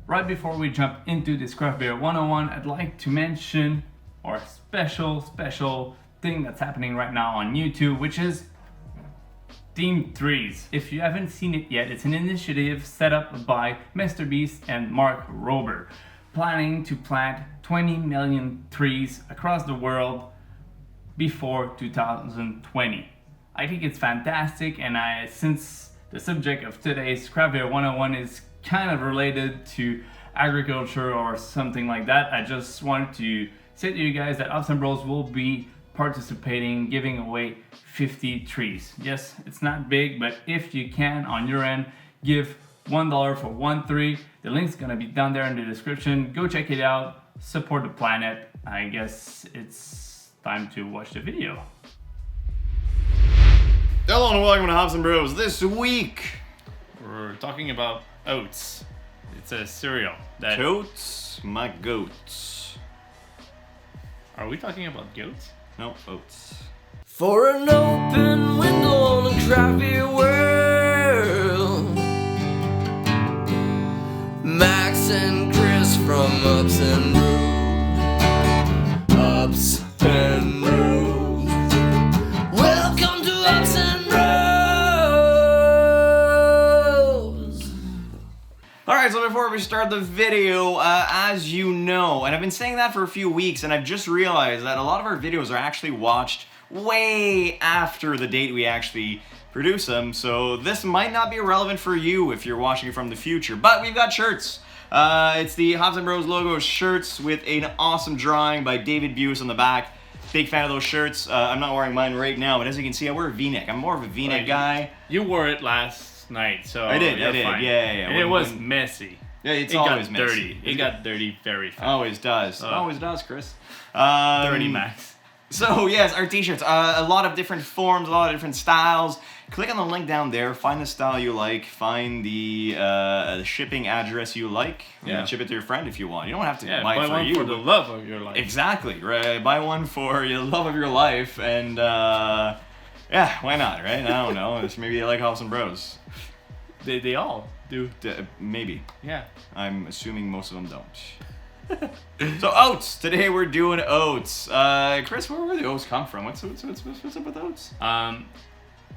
Right before we jump into this craft beer 101, I'd like to mention our special thing that's happening right now on YouTube, which is Team Trees. If you haven't seen it yet, it's an initiative set up by Mr. Beast and Mark Rober, planning to plant 20 million trees across the world before 2020. I think it's fantastic, and since the subject of today's Craft Beer 101 is kind of related to agriculture or something like that, I just wanted to say to you guys that Oats and Bros will be participating, giving away 50 trees. Yes, it's not big, but if you can on your end, give $1 for one tree. The link's gonna be down there in the description. Go check it out, support the planet. I guess it's time to watch the video. Hello and welcome to Hops and Bros. This week We're talking about oats. It's a cereal that... Totes my goats. Are we talking about goats? No, oats. For an open window on a craft beer world, Max and Chris from Ups and Brew. Ups and Brew. Welcome to Ups and Brews. Alright, so before we start the video, as you know, and I've been saying that for a few weeks, and I've just realized that a lot of our videos are actually watched way after the date we actually produce them, so this might not be relevant for you if you're watching from the future, but we've got shirts. It's the Hops and Bros logo shirts with an awesome drawing by David Buse on the back. Big fan of those shirts. I'm not wearing mine right now, but as you can see, I wear a V-neck. I'm more of a V-neck guy. You wore it last night, so I did, fine. yeah. And it was messy. Yeah, it's it always got messy. dirty. It got dirty very fast. Always does. Always does, Chris. Dirty Max. So yes, our t-shirts, a lot of different forms, a lot of different styles. Click on the link down there, find the style you like, find the shipping address you like, and ship it to your friend if you want. You don't have to buy it for one you. for the love of your life. Exactly, right? Buy one for the love of your life, and yeah, why not, right? I don't know, maybe they like Hops and Bros. They all do. Maybe. Yeah. I'm assuming most of them don't. So oats. Today we're doing oats. Chris, where the oats come from? What's up with oats?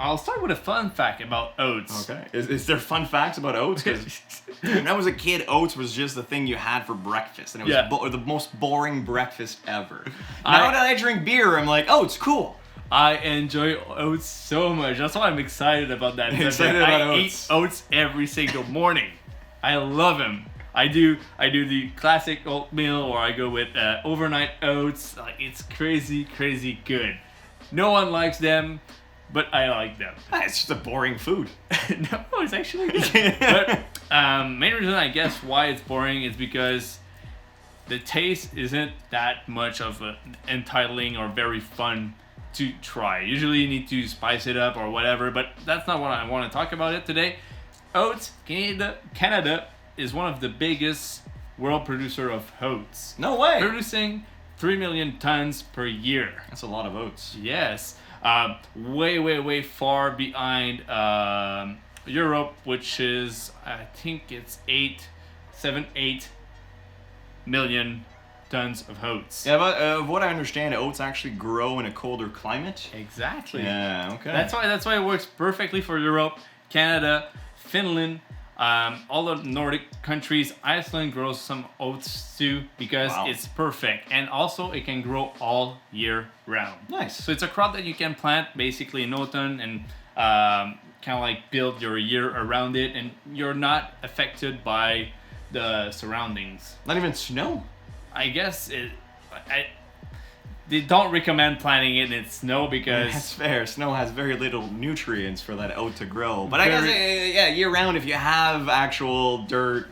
I'll start with a fun fact about oats. Okay. Is there fun facts about oats? Because when I was a kid, oats was just the thing you had for breakfast, and it was the most boring breakfast ever. Now that I drink beer, I'm like, oats, cool. I enjoy oats so much. That's why I'm excited about that. I eat oats every single morning. I love them. I do the classic oatmeal, or I go with overnight oats. Like, it's crazy good. No one likes them, but I like them. It's just a boring food. No, it's actually good. But main reason I guess why it's boring is because the taste isn't that much of an entitling or very fun to try. Usually you need to spice it up or whatever, but that's not what I want to talk about it today. Oats, Canada is one of the biggest world producer of oats. No way! Producing 3 million tons per year. That's a lot of oats. Yes. Way far behind Europe, which is, I think it's 8 million tons of oats. Yeah, but of what I understand, oats actually grow in a colder climate. Exactly. Yeah, okay. That's why it works perfectly for Europe, Canada, Finland, all the Nordic countries. Iceland grows some oats too because it's perfect, and also it can grow all year round. Nice. So it's a crop that you can plant basically in autumn and kind of like build your year around it, and you're not affected by the surroundings. Not even snow? I guess they don't recommend planting it in snow because... That's fair. Snow has very little nutrients for that oat to grow. But I guess, yeah, year-round if you have actual dirt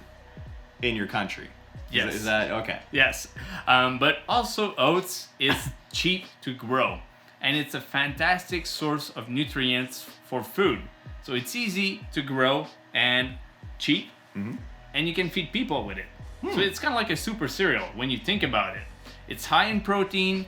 in your country. Yes. Is that... Okay. Yes. But also oats is cheap to grow. And it's a fantastic source of nutrients for food. So it's easy to grow and cheap. Mm-hmm. And you can feed people with it. So it's kind of like a super cereal when you think about it. It's high in protein.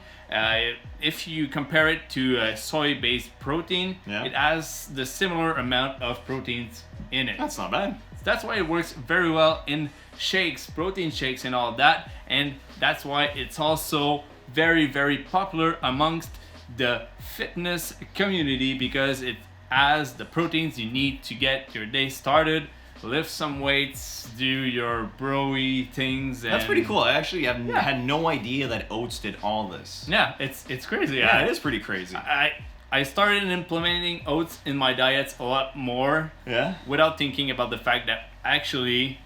If you compare it to soy-based protein, it has the similar amount of proteins in it. That's not bad. That's why it works very well in shakes, protein shakes and all that, and that's why it's also very, very popular amongst the fitness community, because it has the proteins you need to get your day started, lift some weights, do your broy things. And That's pretty cool. I actually had no idea that oats did all this. yeah, it's crazy. Yeah, it is pretty crazy. I started implementing oats in my diets a lot more Yeah? without thinking about the fact that actually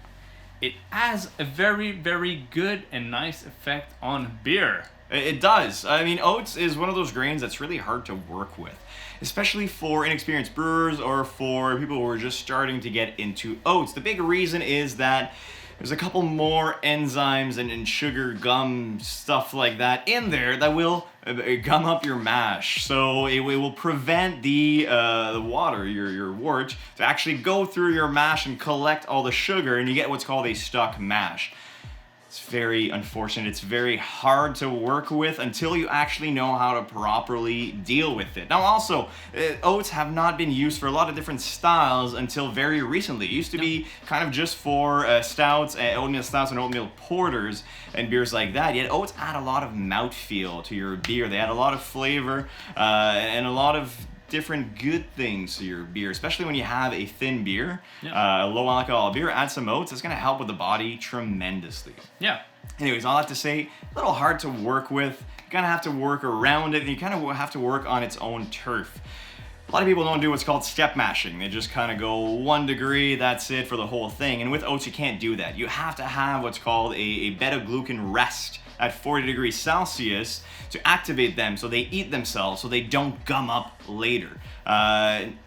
it has a very, very good and nice effect on beer. It does. I mean, oats is one of those grains that's really hard to work with, especially for inexperienced brewers or for people who are just starting to get into oats. The big reason is that there's a couple more enzymes and sugar, gum, stuff like that in there that will gum up your mash. So it will prevent the water, your wort, to actually go through your mash and collect all the sugar, and you get what's called a stuck mash. It's very unfortunate. It's very hard to work with until you actually know how to properly deal with it. Now also, oats have not been used for a lot of different styles until very recently. It used to be kind of just for stouts, oatmeal stouts and oatmeal porters and beers like that. Yet oats add a lot of mouthfeel to your beer. They add a lot of flavor and a lot of different good things to your beer, especially when you have a thin beer, low alcohol beer. Add some oats, it's going to help with the body tremendously. Yeah. Anyways, all that to say, a little hard to work with. You kind of have to work around it, and you kind of have to work on its own turf. A lot of people don't do what's called step mashing. They just kind of go 1 degree, that's it for the whole thing. And with oats, you can't do that. You have to have what's called a beta-glucan rest at 40 degrees Celsius to activate them so they eat themselves so they don't gum up later.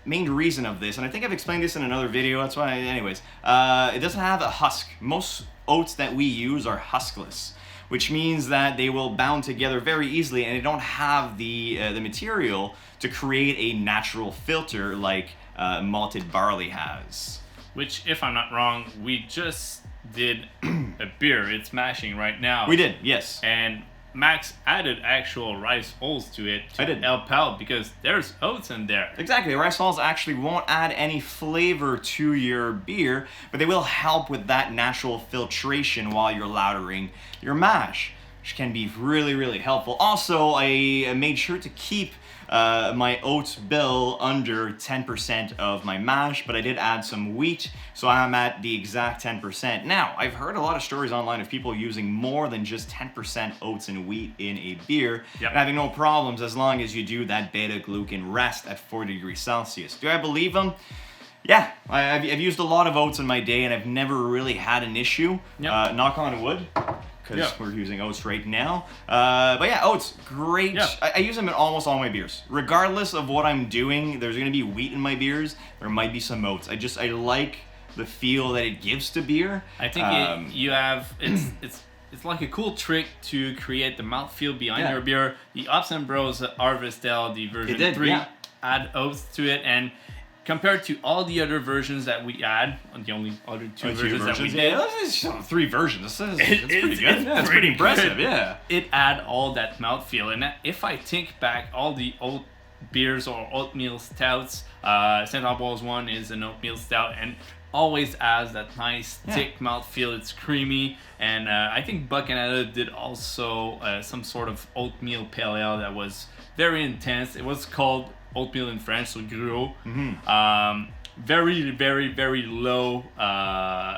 Main reason of this, and I think I've explained this in another video, that's why, anyways, it doesn't have a husk. Most oats that we use are huskless, which means that they will bound together very easily and they don't have the material to create a natural filter like malted barley has. Which, if I'm not wrong, we just did a beer. It's mashing right now. We did, yes. And Max added actual rice hulls to it to I did. help out because there's oats in there. Exactly, rice hulls actually won't add any flavor to your beer, but they will help with that natural filtration while you're lautering your mash, which can be really, really helpful. Also, I made sure to keep my oats bill under 10% of my mash, but I did add some wheat, so I'm at the exact 10%. Now, I've heard a lot of stories online of people using more than just 10% oats and wheat in a beer, and having no problems as long as you do that beta-glucan rest at 40 degrees Celsius. Do I believe them? Yeah, I've used a lot of oats in my day, and I've never really had an issue. Knock on wood. Because we're using oats right now. But yeah, oats, great. Yeah. I use them in almost all my beers. Regardless of what I'm doing, there's gonna be wheat in my beers. There might be some oats. I like the feel that it gives to beer. I think you have, it's like a cool trick to create the mouthfeel behind your beer. The Ops and Bros Harvest Ale, the version 3, add oats to it, and compared to all the other versions that we had, the only other two versions that we did. Yeah, this is 3 versions. It's pretty good. It's pretty impressive, yeah. It add all that mouthfeel. And if I think back, all the oat beers or oatmeal stouts, St. Ambroise one is an oatmeal stout and always has that nice thick mouthfeel. It's creamy. And I think Buck Canada did also some sort of oatmeal pale ale that was very intense. It was called oatmeal in French, so gruau. Very, very, very low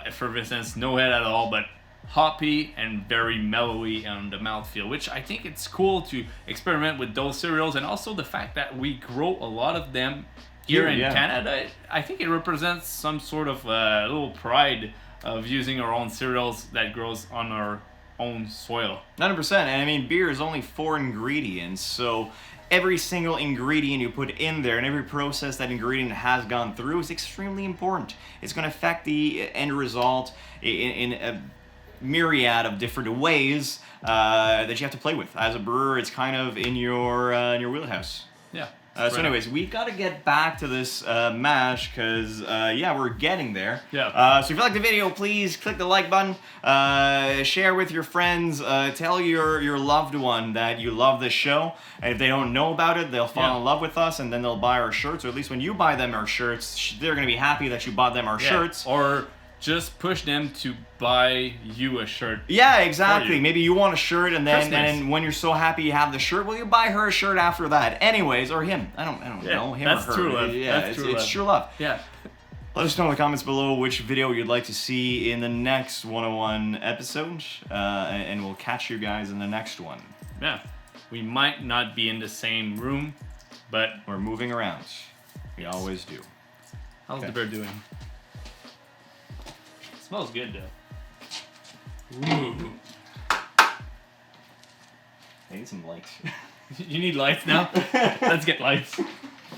effervescence, no head at all, but hoppy and very mellowy on the mouthfeel, which I think it's cool to experiment with those cereals, and also the fact that we grow a lot of them here in Canada. I think it represents some sort of little pride of using our own cereals that grows on our own soil. 100%, and I mean, beer is only 4 ingredients, so every single ingredient you put in there and every process that ingredient has gone through is extremely important. It's going to affect the end result in a myriad of different ways that you have to play with. As a brewer, it's kind of in your wheelhouse. Yeah. So anyways, we got to get back to this mash because, we're getting there. So if you like the video, please click the like button, share with your friends, tell your loved one that you love this show. And if they don't know about it, they'll fall in love with us and then they'll buy our shirts. Or at least when you buy them our shirts, they're going to be happy that you bought them our shirts. Or just push them to buy you a shirt. Yeah, exactly. you. Maybe you want a shirt, and then Christmas. when you're so happy you have the shirt, well, you buy her a shirt after that. Anyways, or him. I don't Yeah, know him that's or her. true love. Yeah, That's it's true love. true love. Yeah. Let us know in the comments below which video you'd like to see in the next 101 episode, and we'll catch you guys in the next one. Yeah. We might not be in the same room, but We're moving around. We always do. how's Okay. the bird doing? Smells good though. Ooh. I need some lights. You need lights now? Let's get lights.